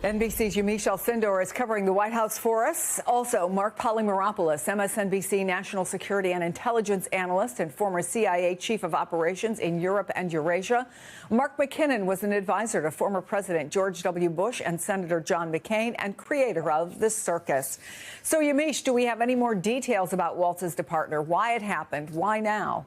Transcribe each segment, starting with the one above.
NBC's Yamiche Alcindor is covering the White House for us. Also, Mark Polymeropoulos, MSNBC national security and intelligence analyst and former CIA chief of operations in Europe and Eurasia. Mark McKinnon was an advisor to former President George W. Bush and Senator John McCain and creator of The Circus. So, Yamiche, do we have any more details about Waltz's departure? Why it happened? Why now?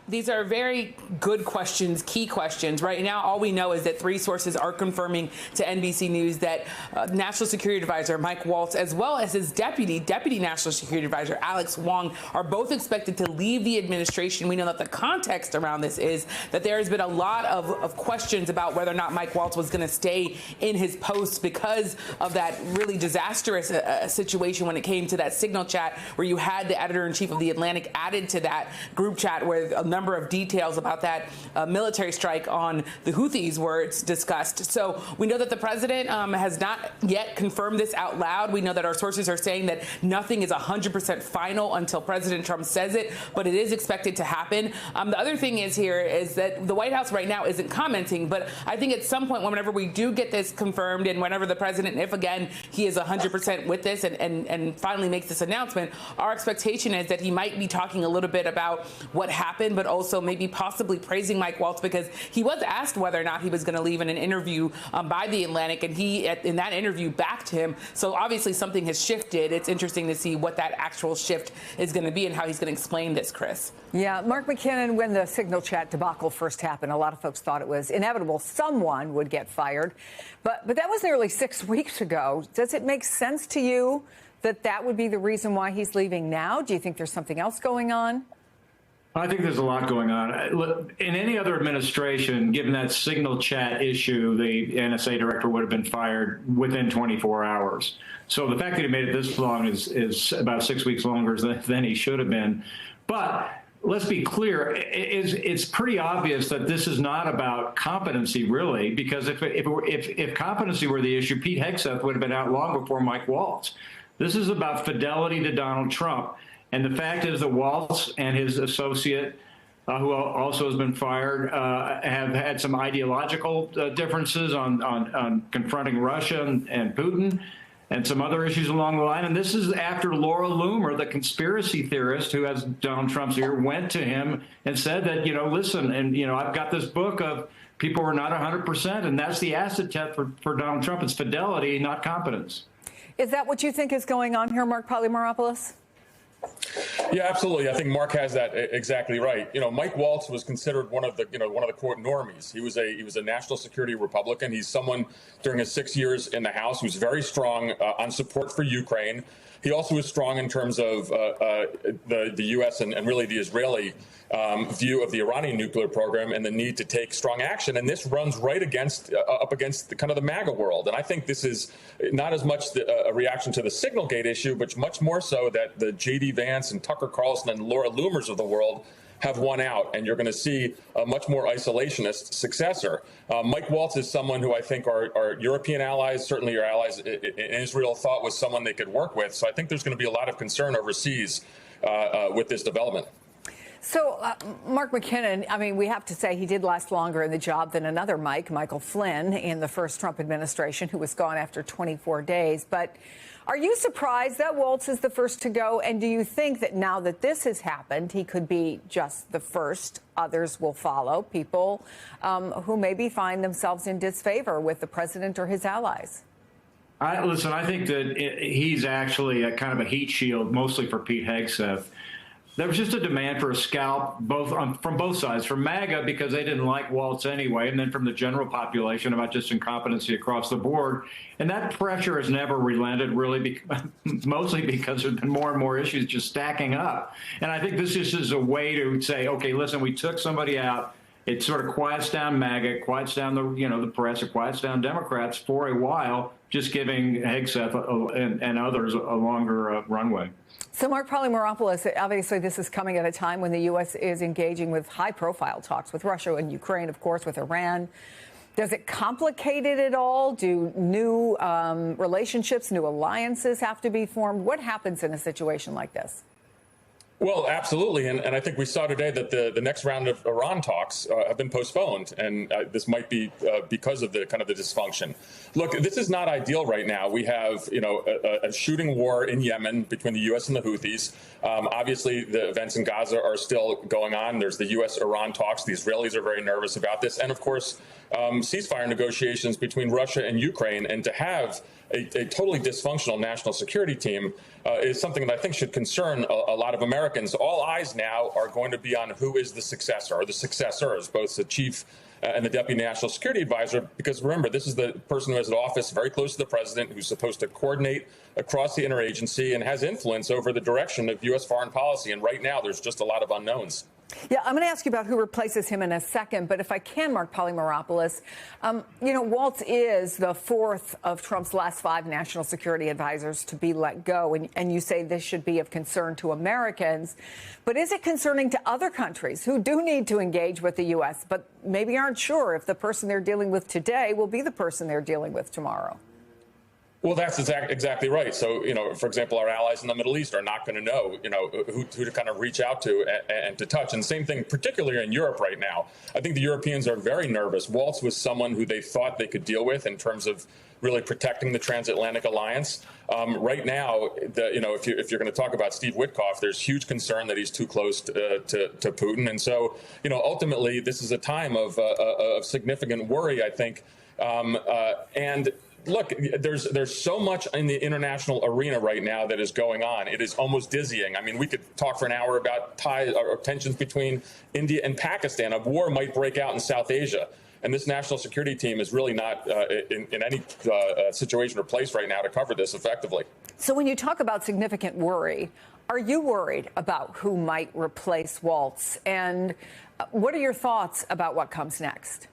These are very good questions, key questions. Right now, all we know is that three sources are confirming to NBC News that National Security Advisor Mike Waltz, as well as his Deputy National Security Advisor Alex Wong, are both expected to leave the administration. We know that the context around this is that there has been a lot of questions about whether or not Mike Waltz was going to stay in his post because of that really disastrous situation when it came to that signal chat where you had the editor-in-chief of The Atlantic added to that group chat where a number of details about that military strike on the Houthis were discussed. So we know that the president has not yet confirmed this out loud. We know that our sources are saying that nothing is 100% final until President Trump says it, but it is expected to happen. The other thing is that the White House right now isn't commenting, but I think at some point, whenever we do get this confirmed and whenever the president, if again he is 100% with this and finally makes this announcement, our expectation is that he might be talking a little bit about what happened, but also maybe possibly praising Mike Waltz because he was asked whether or not he was going to leave in an interview by The Atlantic, and he, in that interview, backed him. So obviously something has shifted. It's interesting to see what that actual shift is going to be and how he's going to explain this, Chris. Yeah, Mark McKinnon, when the signal chat debacle first happened, a lot of folks thought it was inevitable someone would get fired. But that was nearly 6 weeks ago. Does it make sense to you that that would be the reason why he's leaving now? Do you think there's something else going on? I think there's a lot going on. In any other administration, given that signal chat issue, the NSA director would have been fired within 24 hours. So the fact that he made it this long is about 6 weeks longer than he should have been. But let's be clear, it's pretty obvious that this is not about competency, really, because if competency were the issue, Pete Hegseth would have been out long before Mike Waltz. This is about fidelity to Donald Trump. And the fact is that Waltz and his associate, who also has been fired, have had some ideological differences on confronting Russia and Putin and some other issues along the line. And this is after Laura Loomer, the conspiracy theorist who has Donald Trump's ear, went to him and said that, listen, and, I've got this book of people who are not 100%, and that's the acid test for Donald Trump. It's fidelity, not competence. Is that what you think is going on here, Mark Polymeropoulos? Yeah, absolutely. I think Mark has that exactly right. Mike Waltz was considered one of the quote normies. He was a national security Republican. He's someone during his 6 years in the House who's very strong on support for Ukraine. He also is strong in terms of the U.S. and really the Israeli view of the Iranian nuclear program and the need to take strong action. And this runs right up against the kind of the MAGA world. And I think this is not as much a reaction to the Signalgate issue, but much more so that the J.D. Vance and Tucker Carlson and Laura Loomers of the world have won out, and you're going to see a much more isolationist successor. Mike Waltz is someone who I think our European allies, certainly your allies in Israel, thought was someone they could work with. So I think there's going to be a lot of concern overseas with this development. So, Mark McKinnon, I mean, we have to say he did last longer in the job than another Michael Flynn in the first Trump administration, who was gone after 24 days. But are you surprised that Waltz is the first to go? And do you think that now that this has happened, he could be just the first? Others will follow, people who maybe find themselves in disfavor with the president or his allies? Listen, I think that he's actually a kind of a heat shield, mostly for Pete Hegseth. There was just a demand for a scalp from both sides, from MAGA because they didn't like Waltz anyway, and then from the general population about just incompetency across the board. And that pressure has never relented, really, mostly because there's been more and more issues just stacking up. And I think this just is a way to say, okay, listen, we took somebody out. It sort of quiets down MAGA, quiets down the press, it quiets down Democrats for a while, just giving Hegseth and others a longer runway. So, Mark Polymeropoulos, obviously this is coming at a time when the U.S. is engaging with high-profile talks with Russia and Ukraine, of course, with Iran. Does it complicate it at all? Do new relationships, new alliances have to be formed? What happens in a situation like this? Well, absolutely. And I think we saw today that the next round of Iran talks have been postponed. And this might be because of the kind of the dysfunction. Look, this is not ideal right now. We have, a shooting war in Yemen between the U.S. and the Houthis. Obviously, the events in Gaza are still going on. There's the U.S.-Iran talks. The Israelis are very nervous about this. And, of course, ceasefire negotiations between Russia and Ukraine. And to have a totally dysfunctional national security team is something that I think should concern a lot of Americans. All eyes now are going to be on who is the successor or the successors, both the chief and the deputy national security advisor, because remember, this is the person who has an office very close to the president, who's supposed to coordinate across the interagency and has influence over the direction of U.S. foreign policy. And right now, there's just a lot of unknowns. Yeah, I'm going to ask you about who replaces him in a second. But if I can, Mark Polymeropoulos, Waltz is the fourth of Trump's last 5 national security advisors to be let go. And you say this should be of concern to Americans. But is it concerning to other countries who do need to engage with the U.S., but maybe aren't sure if the person they're dealing with today will be the person they're dealing with tomorrow? Well, that's exactly right. So, for example, our allies in the Middle East are not going to know, who to kind of reach out to and to touch. And same thing, particularly in Europe right now. I think the Europeans are very nervous. Waltz was someone who they thought they could deal with in terms of really protecting the transatlantic alliance. Right now, if you're going to talk about Steve Witkoff, there's huge concern that he's too close to Putin. And so, ultimately, this is a time of significant worry, I think. And look, there's so much in the international arena right now that is going on. It is almost dizzying. I mean, we could talk for an hour about ties or tensions between India and Pakistan. A war might break out in South Asia. And this national security team is really not in any situation or place right now to cover this effectively. So when you talk about significant worry, are you worried about who might replace Waltz? And what are your thoughts about what comes next?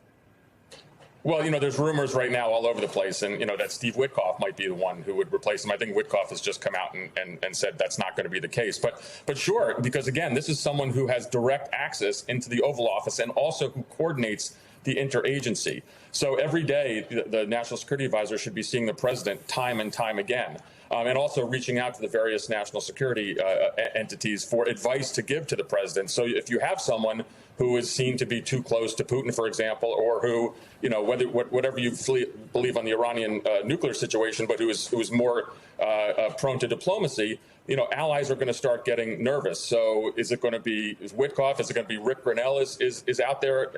Well, there's rumors right now all over the place, and, that Steve Witkoff might be the one who would replace him. I think Witkoff has just come out and said that's not going to be the case. But sure, because, again, this is someone who has direct access into the Oval Office and also who coordinates the interagency. So every day, the National Security Advisor should be seeing the president time and time again, and also reaching out to the various national security entities for advice to give to the president. So if you have someone who is seen to be too close to Putin, for example, or who, whatever you believe on the Iranian nuclear situation, but who is more prone to diplomacy, allies are going to start getting nervous. So is it going to be Witkoff? Is it going to be Rick Grenell is out there?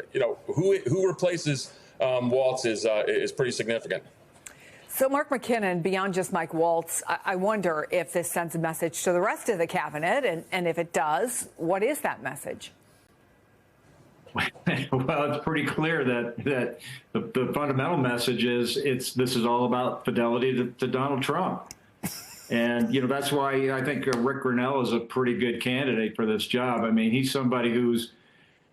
Who replaces Waltz is pretty significant. So, Mark McKinnon, beyond just Mike Waltz, I wonder if this sends a message to the rest of the cabinet, and if it does, what is that message? Well, it's pretty clear that the fundamental message is this is all about fidelity to Donald Trump. And, that's why I think Rick Grenell is a pretty good candidate for this job. I mean, he's somebody who's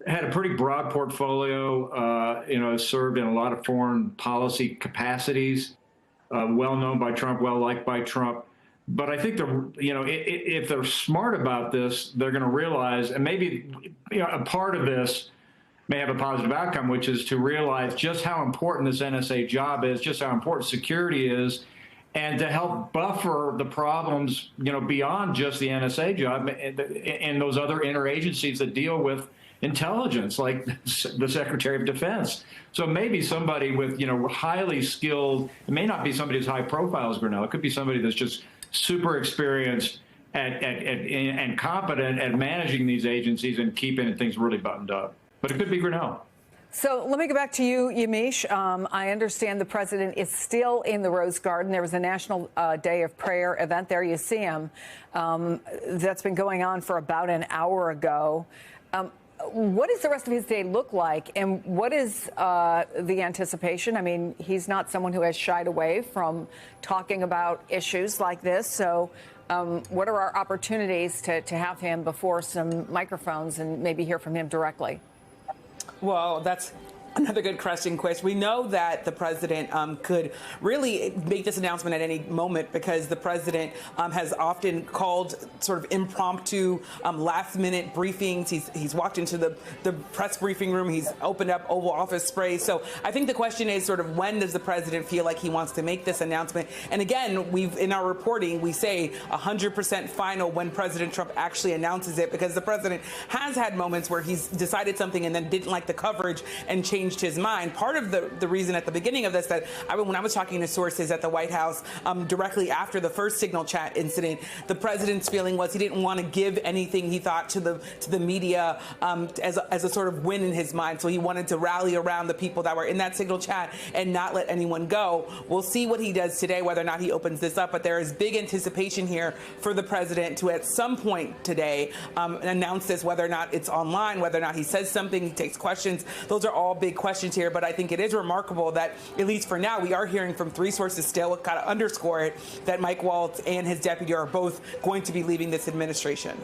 had a pretty broad portfolio, has served in a lot of foreign policy capacities, well known by Trump, well liked by Trump. But I think if they're smart about this, they're going to realize, and maybe a part of this may have a positive outcome, which is to realize just how important this NSA job is, just how important security is, and to help buffer the problems, beyond just the NSA job and those other interagencies that deal with intelligence, like the Secretary of Defense. So maybe somebody with, highly skilled, it may not be somebody as high profile as Grenell. It could be somebody that's just super experienced and competent at managing these agencies and keeping things really buttoned up. But it could be Grenell. So let me go back to you, Yamiche. I understand the president is still in the Rose Garden. There was a National Day of Prayer event there. You see him. That's been going on for about an hour ago. What does the rest of his day look like? And what is the anticipation? I mean, he's not someone who has shied away from talking about issues like this. So what are our opportunities to have him before some microphones and maybe hear from him directly? Well, that's Another good question, Quish. We know that the president could really make this announcement at any moment because the president has often called sort of impromptu, last-minute briefings. He's walked into the press briefing room. He's opened up Oval Office sprays. So I think the question is sort of when does the president feel like he wants to make this announcement? And again, in our reporting, we say 100% final when President Trump actually announces it, because the president has had moments where he's decided something and then didn't like the coverage and changed his mind. Part of the reason at the beginning of this that when I was talking to sources at the White House directly after the first Signal chat incident, the president's feeling was he didn't want to give anything he thought to the media as a sort of win in his mind. So he wanted to rally around the people that were in that Signal chat and not let anyone go. We'll see what he does today, whether or not he opens this up. But there is big anticipation here for the president to at some point today announce this, whether or not it's online, whether or not he says something, he takes questions. Those are all big questions here. But I think it is remarkable that, at least for now, we are hearing from 3 sources still, kind of underscore it, that Mike Waltz and his deputy are both going to be leaving this administration.